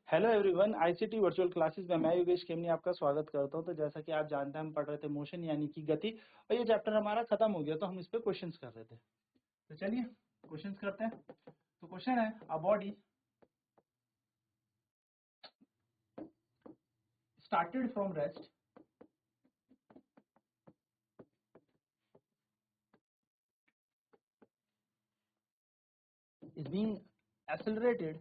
Hello everyone, ICT virtual classes में मैं योगेश खेमनी आपका स्वागत करता हूं। तो जैसा कि आप जानते हैं, हम पढ़ रहे थे मोशन यानी कि गति, और ये चैप्टर हमारा खत्म हो गया तो हम इस पे क्वेश्चंस कर रहे थे। तो चलिए क्वेश्चंस करते हैं। तो क्वेश्चन है, a body started from rest is being accelerated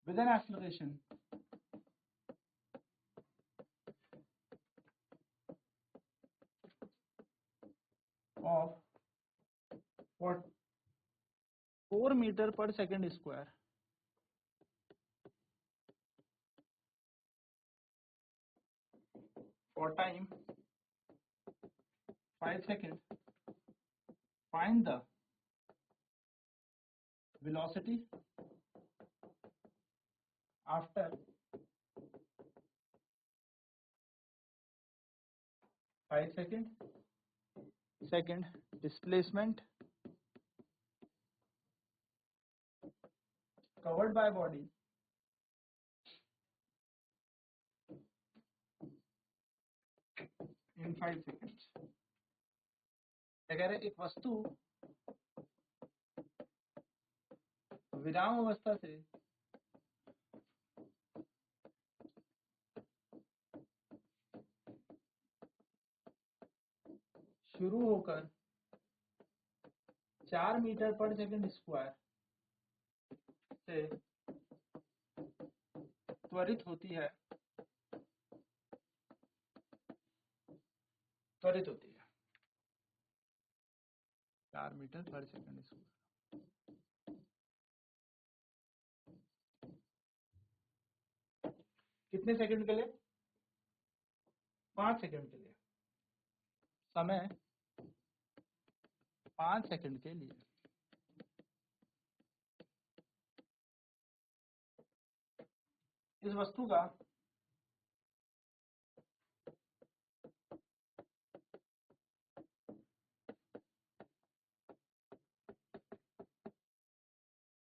with an acceleration of what 4 meter per second square for time 5 seconds. Find the velocity after 5 seconds. Second, displacement covered by body in 5 seconds. अगर एक वस्तु विराम अवस्था से शुरू होकर 4 metre पर second square से त्वरित होती है 4 मीटर पर सेकंड स्क्वायर कितने सेकंड के लिए? 5 सेकंड के लिए। समय 5 सेकंड के लिए। इस वस्तु का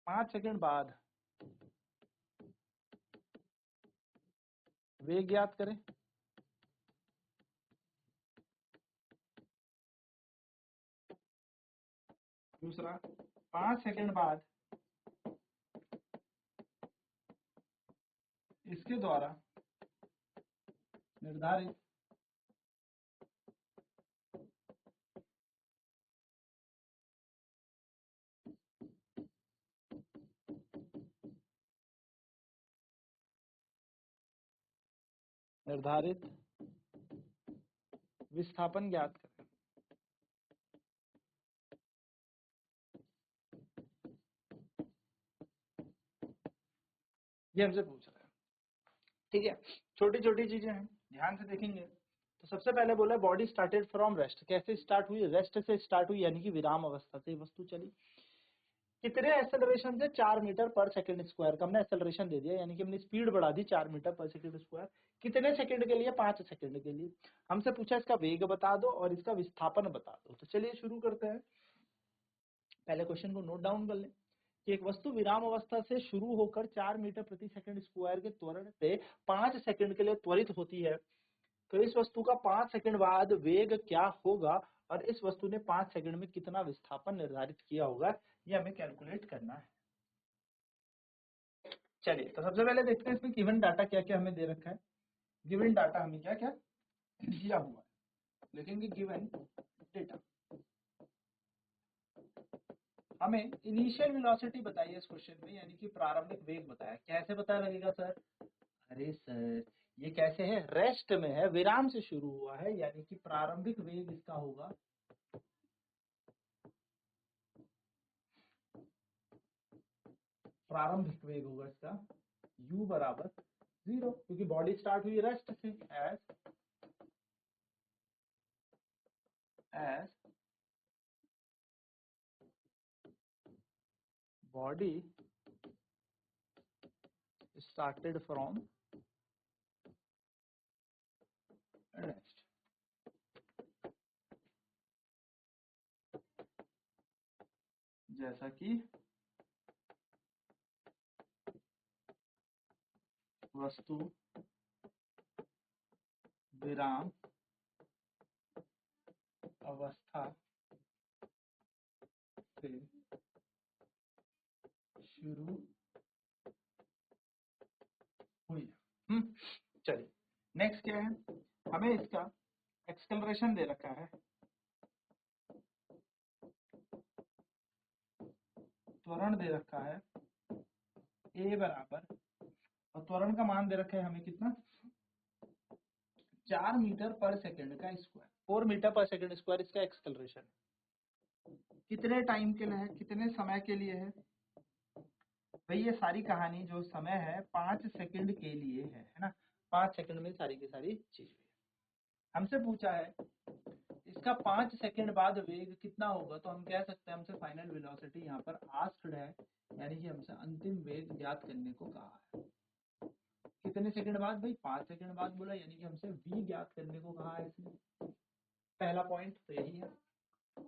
पाँच सेकंड बाद वेग ज्ञात करें। दूसरा, 5 सेकंड बाद इसके द्वारा निर्धारित विस्थापन ज्ञात करें। ये हमसे पूछ रहा है, ठीक है। छोटी छोटी चीजें हैं, ध्यान से देखेंगे। तो सबसे पहले बोला बॉडी स्टार्टेड फ्रॉम रेस्ट। कैसे स्टार्ट हुई? रेस्ट से स्टार्ट हुई, यानी कि विराम अवस्था से वस्तु चली। कितने एक्सेलरेशन से? 4 मीटर पर सेकंड स्क्वायर का हमने एक्सेलरेशन दे दिया, यानी कि हमने स्पीड बढ़ा दी 4 मीटर पर सेकंड स्क्वायर। कितने सेकंड के लिए? 5 सेकंड के लिए। हमसे पूछा इसका वेग बता दो और इसका विस्थापन बता दो। तो चलिए शुरू करते हैं। पहले क्वेश्चन को नोट डाउन कर लें कि एक वस्तु विराम अवस्था से शुरू होकर 4 मीटर प्रति सेकंड स्क्वायर के त्वरण से 5 सेकंड के लिए त्वरित होती है। तो इस वस्तु का 5 सेकंड बाद वेग क्या होगा और इस वस्तु ने 5 सेकंड में कितना विस्थापन निर्धारित किया होगा, ये हमें कैलकुलेट करना है। चलिए, तो सबसे पहले देखते हैं इसमें गिवन डाटा क्या क्या हमें दे रखा है। गिवन डाटा हमें क्या क्या दिया हुआ है, लिखेंगे गिवन डेटा। हमें इनिशियल वेलोसिटी बताइए इस क्वेश्चन में, यानी कि प्रारंभिक वेग बताया। कैसे पता लगेगा सर? अरे सर, ये कैसे है? रेस्ट में है, विराम से शुरू हुआ है, यानी कि प्रारंभिक वेग इसका होगा इसका u बराबर 0, क्योंकि बॉडी स्टार्ट हुई रेस्ट से। As body started from rest. जैसा कि वस्तु विराम अवस्था से शुरू हुई। चलिए नेक्स्ट क्या है, हमें इसका एक्सेलरेशन दे रखा है, त्वरण दे रखा है a बराबर, और त्वरण का मान दे रखा है हमें कितना, 4 मीटर पर सेकंड का स्क्वायर, 4 मीटर पर सेकंड स्क्वायर इसका एक्सेलरेशन। कितने टाइम के लिए है, कितने समय के लिए है भाई, ये सारी कहानी जो समय है 5 सेकंड के लिए है ना, 5 सेकंड में सारी की सारी चीज हुई। हमसे पूछा है इसका 5 सेकंड बाद वेग कितना होगा, तो हम कह सकते हैं हमसे फाइनल वेलोसिटी यहाँ पर आस्क्ड है, यानी कि हमसे अंतिम वेग ज्ञात करने को कहा है। कितने सेकंड बाद भाई, 5 सेकंड बाद बोला, यानी कि हमसे v ज्ञात करने को कहा है इसने। पहला पॉइंट तो यही है।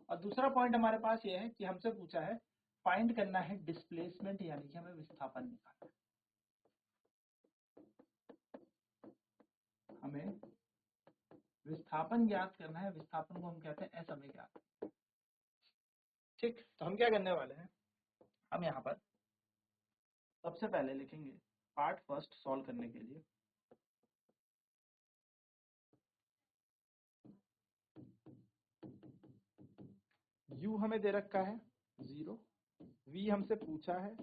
और दूसरा पॉइंट हमारे पास ये है कि हमसे पूछा है फाइंड करना है डिस्प्लेसमेंट, यानी कि हमें विस्थापन निकालना है। हमें विस्थापन ज्ञात करना है, विस्थापन को हम कहते हैं समय ज्ञात। ठीक, तो हम क्या करने वाले हैं, हम यहाँ पर सबसे पहले लिखेंगे पार्ट फर्स्ट सॉल्व करने के लिए। u हमें दे रखा है 0, v हमसे पूछा है,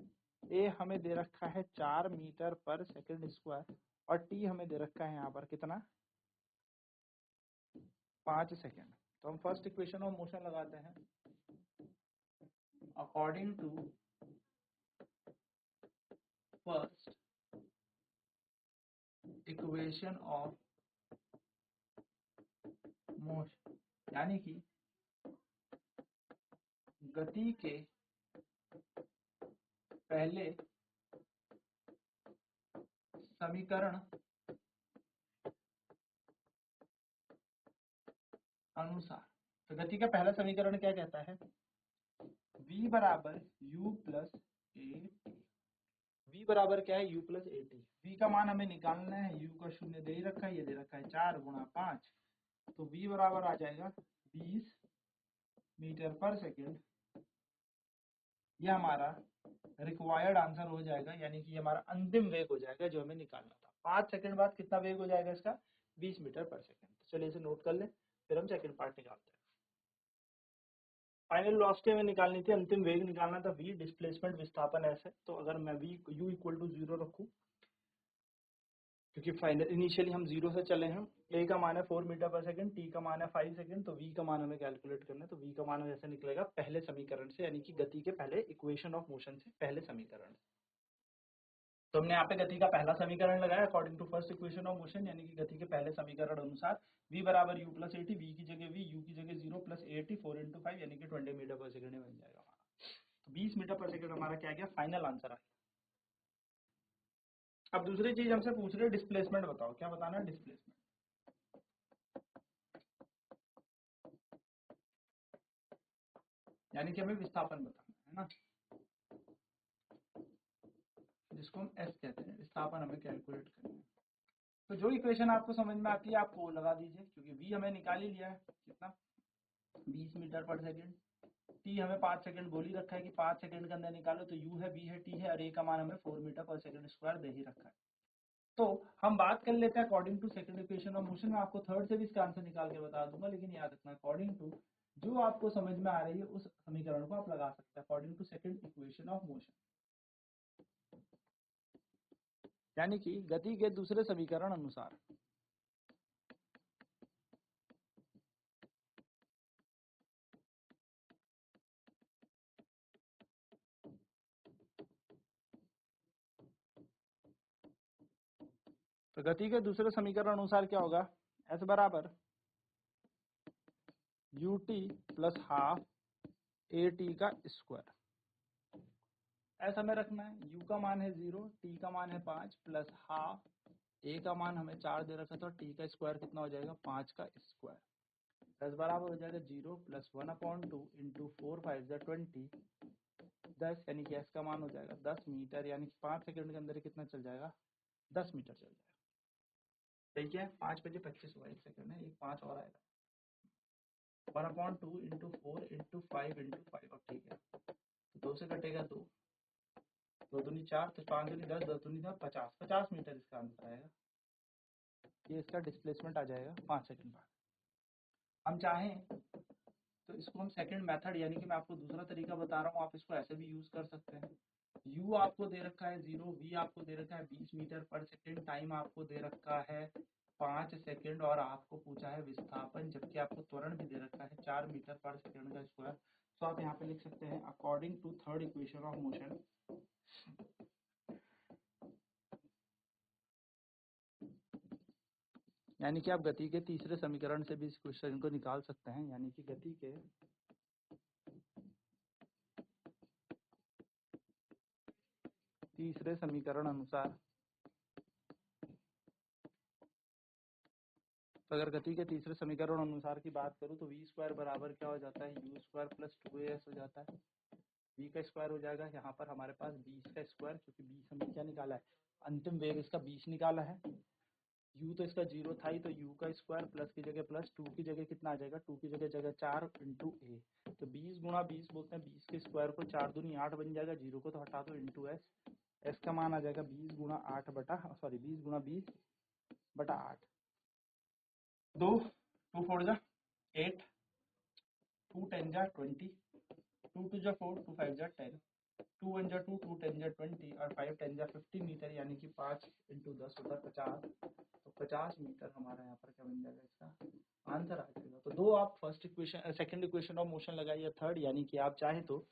a हमें दे रखा है 4 मीटर पर सेकंड स्क्वायर, और t हमें दे रखा है यहाँ पर कितना, 5 सेकंड। तो हम फर्स्ट इक्वेशन ऑफ मोशन लगाते हैं, according to first equation of motion, यानी कि गति के पहले समीकरण अनुसार। तो गति का पहला समीकरण क्या कहता है, v बराबर u plus a T. v बराबर क्या है, u plus a T. v का मान हमें निकालना है, u का शून्य दे ही रखा है, ये दे रखा है 4 गुणा 5, तो v बराबर आ जाएगा 20 मीटर पर सेकेंड। ये हमारा रिक्वायर्ड आंसर हो जाएगा, यानी कि हमारा अंतिम वेग हो जाएगा जो हमें निकालना था। 5 सेकंड बाद कितना वेग हो जाएगा इसका, 20 मीटर पर सेकंड। तो चलिए इसे नोट कर लें, फिर हम सेकंड पार्ट निकालते हैं। फाइनल वेलोसिटी में निकालनी थी, अंतिम वेग निकालना था v, डिस्प्लेसमेंट विस्थापन ऐसे। तो अगर मैं v u इक्वल टू 0 रखूं, क्योंकि फाइनल इनिशियली हम 0 से चले हैं, a का मान है 4 मीटर पर सेकंड, t का मान है 5 सेकंड, तो v का मान हमें कैलकुलेट करना है। तो v का मान जैसे निकलेगा पहले समीकरण से, यानी कि गति के पहले इक्वेशन ऑफ मोशन से, पहले समीकरण। तो हमने यहाँ पे गति का पहला समीकरण लगाया according to first equation of motion, यानी कि गति के पहले समीकरण अनुसार v बराबर u plus a t, v की जगह v, u की जगह 0 प्लस ए टी, 4 × 5 यानी कि 20 मीटर पर सेकंड बन जाएगा हमारा। तो 20 मीटर पर सेकंड हमारा क्या गया, फाइनल आंसर आ गया। अब दूसरी चीज हमसे पूछ रहे हैं डिस्प्लेसमेंट बताओ, क्या बताना है, डिस्प्लेसमेंट। यानी कि हमें विस्थापन बताना है ना, जिसको हम एस कहते हैं, विस्थापन हमें कैलकुलेट करना है। तो जो इक्वेशन आपको समझ में आती है आप वो लगा दीजिए, क्योंकि v हमें निकाल ही लिया है कितना, 20 मीटर पर सेकंड। t हमें 5 सेकंड बोल ही रखा है कि 5 सेकंड के अंदर निकालो, तो u है, v है, t है, और a का मान हमें 4 मीटर पर सेकंड स्क्वायर दे ही रखा है। तो हम बात कर लेते हैं according to second equation of motion. में आपको थर्ड से भी इसका आंसर निकाल के बता दूंगा, लेकिन याद रखना अकॉर्डिंग टू जो आपको समझ में आ रही है उस समीकरण को आप लगा सकते हैं, according to second equation of motion, यानी कि गति के दूसरे समीकरण अनुसार। तो गति के दूसरे समीकरण अनुसार क्या होगा, s बराबर ut plus half A T का स्क्वायर। s हमें रखना है, u का मान है 0, t का मान है 5, प्लस हाफ a का मान हमें 4 दे रखा था, t का स्क्वायर कितना हो जाएगा, 5 का स्क्वायर। s बराबर हो जाएगा 0 प्लस 1/2 इंटू 4 5 20 10 यानी कि s का मान हो जाएगा 10 मीटर, यानी कि 5 सेकंड के अंदर ये कितना चल जाएगा, 10 मीटर चल जाएगा। ठीक है, 5 बजे 25 हुआ, 1 सेकंड है, एक 5 और आएगा, 1/2 इंटू 4 इंटू 5 इंटू 5। अब ठीक है, तो 2 से कटेगा 2, 2 दूनी 4, तो 5 दूनी 10, 10 दूनी 50, 50 मीटर इसका आंसर आएगा। ये इसका डिस्प्लेसमेंट आ जाएगा 5 सेकंड बाद। हम चाहें तो इसको हम सेकंड मेथड, यानी कि मैं आपको दूसरा तरीका बता रहा हूँ, आप इसको ऐसे भी यूज कर सकते हैं। u आपको दे रखा है 0, v आपको दे रखा है 20 मीटर पर सेकंड, टाइम आपको दे रखा है 5 सेकंड, और आपको पूछा है विस्थापन, जबकि आपको त्वरण भी दे रखा है 4 मीटर पर सेकंड का स्क्वायर। तो आप यहाँ पे लिख सकते हैं according to third equation of motion, यानी कि आप गति के तीसरे समीकरण से भी इस क्वेश्चन को निकाल सकते हैं, यानी कि गति के तीसरे समीकरण अनुसार, तो अगर गति के तीसरे समीकरण अनुसार की बात करूं तो v स्क्वायर बराबर क्या हो जाता है, u स्क्वायर प्लस 2as हो जाता है, v का स्क्वायर हो जाएगा, यहाँ पर हमारे पास 20 का स्क्वायर, क्योंकि 20 हमने क्या निकाला है, अंतिम वेग इसका 20 निकाला है, u तो इसका 0 था ही, तो u का स्क्वायर प्लस की जगह प्लस, 2 की जगह कितना आ जाएगा, 2 की जगह 4 इंटू a, तो 20 गुणा 20 बोलते हैं, 20 के स्क्वायर को 4 दूनी 8 बन जाएगा, 0 को तो हटा दो, इंटू s का मान आ जाएगा 20 गुणा 8 बटा 8, 2 2 4 जा 8, 2 10 जा 20, 2 2 जा 4, 2 5 जा 10, 2 1 जा 2, 2 10 जा 20, और 5 10 जा 50 मीटर, यानी कि 5 इंटू 10 होता है 50, तो 50 मीटर हमारा यहाँ पर क्या बन जाएगा, इसका आंसर आ जाएगा। तो दो आप first equation second equation of motion लगाइए, थर्ड, यानी कि आप चाहें तो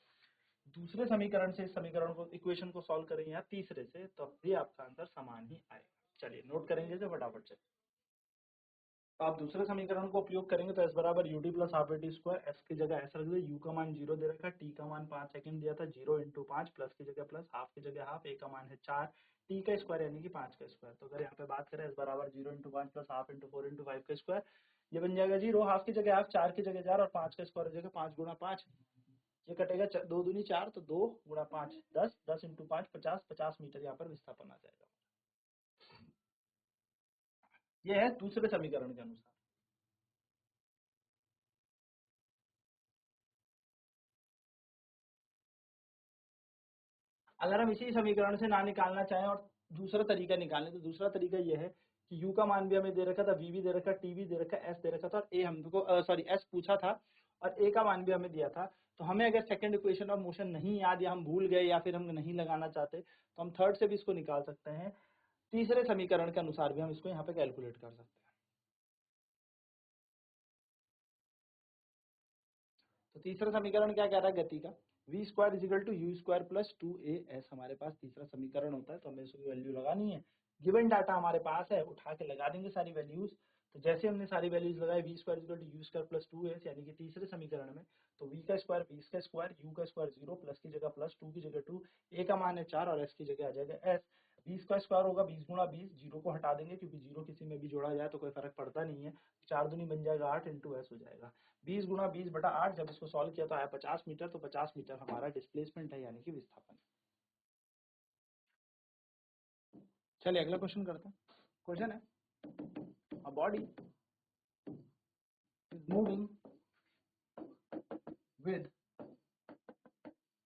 दूसरे समीकरण से इस समीकरण को इक्वेशन को सॉल्व करें या तीसरे से, तो भी आपका आंसर समान ही आएगा। चलिए नोट करेंगे जो फटाफट से। तो आप दूसरे समीकरण को उपयोग करेंगे तो s बराबर U D plus half A T square, S की जगह एस रख दिया, यू का मान 0 दे रखा है, टी का मान 5 सेकंड दिया था, 0 इंटू 5, प्लस की जगह प्लस, हाफ की जगह हाफ, ए का मान है 4, टी का स्क्वायर यानी कि 5 का स्क्वायर। तो अगर यहाँ पे बात करें s बराबर 0 into 5 plus half into 4 into 5 का स्क्वायर, ये बन जाएगा 0, हाफ की जगह हाफ, 4 की जगह 4, और 5 का स्क्वायर हो जाएगा 5 गुणा 5, ये कटेगा 2 दूनी 4, तो 2 गुणा 5 10, 10 इंटू 5 50, 50 मीटर यहाँ पर विस्थापन आ जाएगा। ये है दूसरे समीकरण के अनुसार। अगर हम इसी समीकरण से ना निकालना चाहें और दूसरा तरीका निकालें, तो दूसरा तरीका ये है कि u का मान भी हमें दे रखा था, v भी दे रखा, t भी दे रखा, s दे रखा था, और a हमको सॉरी s पूछा था और a का मान भी हमें दिया था। तो हमें अगर सेकंड इक्वेशन ऑफ मोशन नहीं याद, या हम भूल गए, या फिर हम नहीं लगाना चाहते, तो हम थर्ड से भी इसको निकाल सकते हैं, तीसरे समीकरण के अनुसार भी हम इसको यहाँ पे कैलकुलेट कर सकते हैं। तो तीसरा समीकरण क्या कह रहा है गति का, v square is equal to u square plus 2as हमारे पास तीसरा समीकरण होता है। तो हमें इसकी वैल्यू लगानी है, गिवन डाटा हमारे पास है, उठा के लगा देंगे सारी वैल्यूज। तो जैसे हमने सारी वैल्यूज लगाई, v square is equal to u square plus 2as, यानी कि तीसरे समीकरण में, तो v का स्क्वायर 20 का स्क्वायर, u का स्क्वायर 0, प्लस की जगह प्लस, 2 की जगह 2, a का मान है 4, और s की जगह आ जाएगा s। 20 का स्क्वायर होगा 20 गुणा 20, 0 को हटा देंगे क्योंकि 0 किसी में भी जोड़ा जाए तो कोई फर्क पड़ता नहीं है, 4 दूनी बन जाएगा 8 इंटू s हो जाएगा, 20 गुणा 20 बटा 8, जब इसको सॉल्व किया तो आया 50 मीटर, तो 50 मीटर हमारा डिस्प्लेसमेंट है, यानी कि विस्थापन। चलिए अगला क्वेश्चन करते हैं। क्वेश्चन है, a body is moving with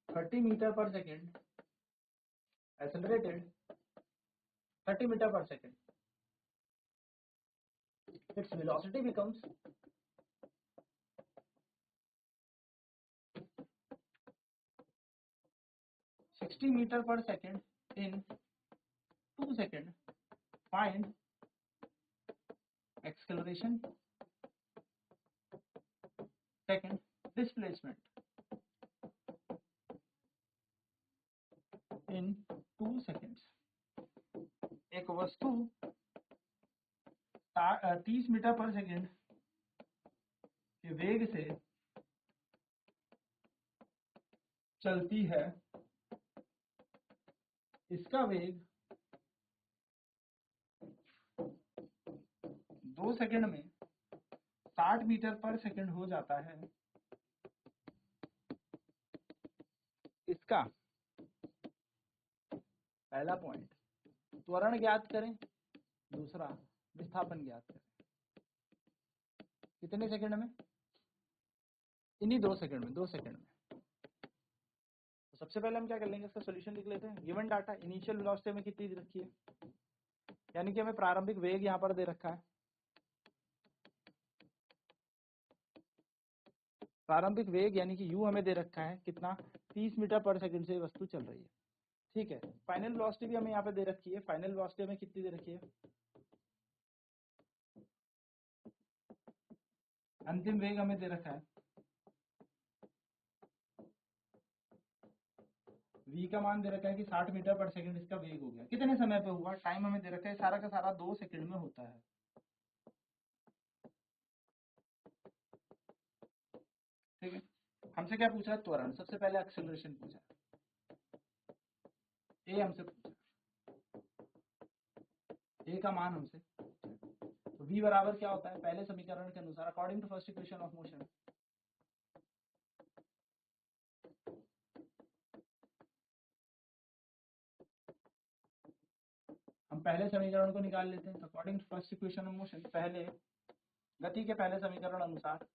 30 meter पर second, accelerated 30 meter per second, its velocity becomes 60 meter per second in 2 seconds. Find acceleration, second displacement in 2 seconds. एक वस्तु 30 मीटर पर सेकेंड के वेग से चलती है, इसका वेग 2 सेकेंड में 60 मीटर पर सेकेंड हो जाता है, इसका पहला पॉइंट त्वरण ज्ञात करें, दूसरा विस्थापन ज्ञात करें। कितने सेकंड में? इन्हीं 2 सेकंड में, 2 सेकंड में। तो सबसे पहले हम क्या कर लेंगे, इसका सॉल्यूशन लिख लेते हैं। गिवन डाटा इनिशियल वेलोसिटी में कितनी दे रखी है, यानी कि हमें प्रारंभिक वेग यहाँ पर दे रखा है। प्रारंभिक वेग यानी कि u हमें दे रखा है कितना, 30 मीटर पर सेकंड से वस्तु चल रही है, ठीक है। फाइनल वेलोसिटी भी हमें यहाँ पे दे रखी है। फाइनल वेलोसिटी हमें कितनी दे रखी है, अंतिम वेग हमें दे रखा है, v का मान दे रखा है कि 60 मीटर पर सेकंड इसका वेग हो गया। कितने समय पे हुआ, टाइम हमें दे रखा है सारा का सारा 2 सेकंड में होता है, ठीक है। हमसे क्या पूछा है, त्वरण। सबसे पहले एक्सेलरेशन पूछा, ए हमसे पूछा, ए का मान हमसे। तो v बराबर क्या होता है, पहले समीकरण के अनुसार according to first equation of motion, हम पहले समीकरण को निकाल लेते हैं। According to first equation of motion, पहले गति के पहले समीकरण अनुसार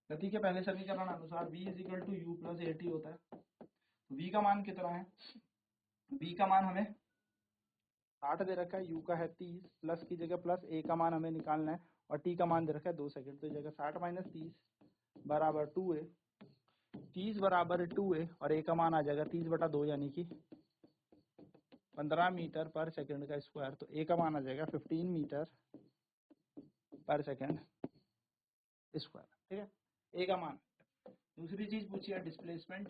गति के पहले समीकरण अनुसार v is equal to u plus a t होता है। तो v का मान कितना है, v का मान हमें 60 दे रखा है, u का है 30, प्लस की जगह प्लस, a का मान हमें निकालना है और t का मान दे रखा है 2 सेकंड। तो जगह 60 माइनस 30 बराबर 2a, 30 बराबर 2a और a का मान आ जाएगा 30/2 यानी कि 15 मीटर पर सेकंड का स्क्वायर। तो a का मान आ जाएगा 15 मीटर पर सेकंड स्क्वायर, ठीक है, a का मान। दूसरी चीज पूछी है डिस्प्लेसमेंट,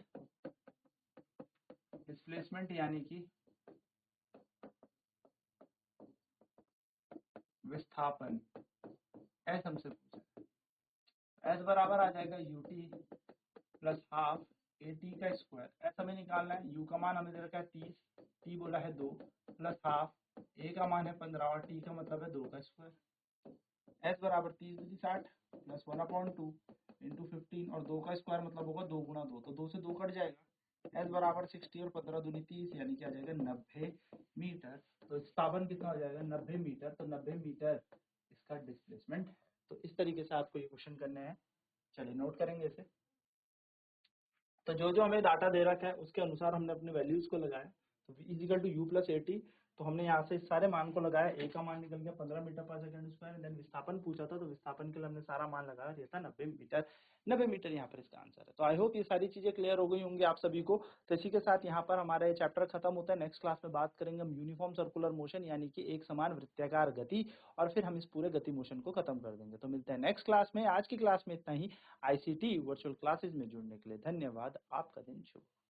डिस्प्लेसमेंट यानी कि विस्थापन, एस हमसे पूछा है। एस बराबर आ जाएगा UT plus half A T का स्क्वायर। एस हमें निकालना है, यू का मान हमें दे रखा है 30, टी बोला है 2, प्लस हाफ, ए का मान है 15 और टी का मतलब है 2 का स्क्वायर। एस बराबर 30 दूनी 60 प्लस 1/2 इंटू 15 और 2 का स्क्वायर मतलब होगा 2 गुणा 2, तो 2 से 2 कट जाएगा। एस बराबर 60 और 15 दूनी 30 यानी कि आ जाएगा 90 मीटर। तो विस्थापन कितना हो जाएगा, 90 मीटर। तो 90 मीटर इसका डिस्प्लेसमेंट। तो इस तरीके से आपको ये क्वेश्चन करने हैं। चलिए नोट करेंगे इसे। तो जो जो हमें डाटा दे रखा है उसके अनुसार हमने अपने वैल्यूज को लगाया। तो v is equal to u plus a t, तो हमने यहाँ से इस सारे मान को लगाया। ए का मान निकल गया 15 मीटर पर सेकंड स्क्वायर। देन विस्थापन पूछा था, तो विस्थापन के लिए हमने सारा मान लगाया, ये था 90 मीटर। 90 मीटर यहाँ पर इसका आंसर है। तो आई होप ये सारी चीजें क्लियर हो गई होंगी आप सभी को। तो इसी के साथ यहाँ पर हमारा ये चैप्टर खत्म होता है। नेक्स्ट क्लास में बात करेंगे हम यूनिफॉर्म सर्कुलर मोशन यानी कि एक समान वृत्ताकार गति, और फिर हम इस पूरे गति मोशन को खत्म कर देंगे। तो मिलते हैं नेक्स्ट क्लास में। आज की क्लास में इतना ही। आईसीटी वर्चुअल क्लासेज में जुड़ने के लिए धन्यवाद। आपका दिन शुभ।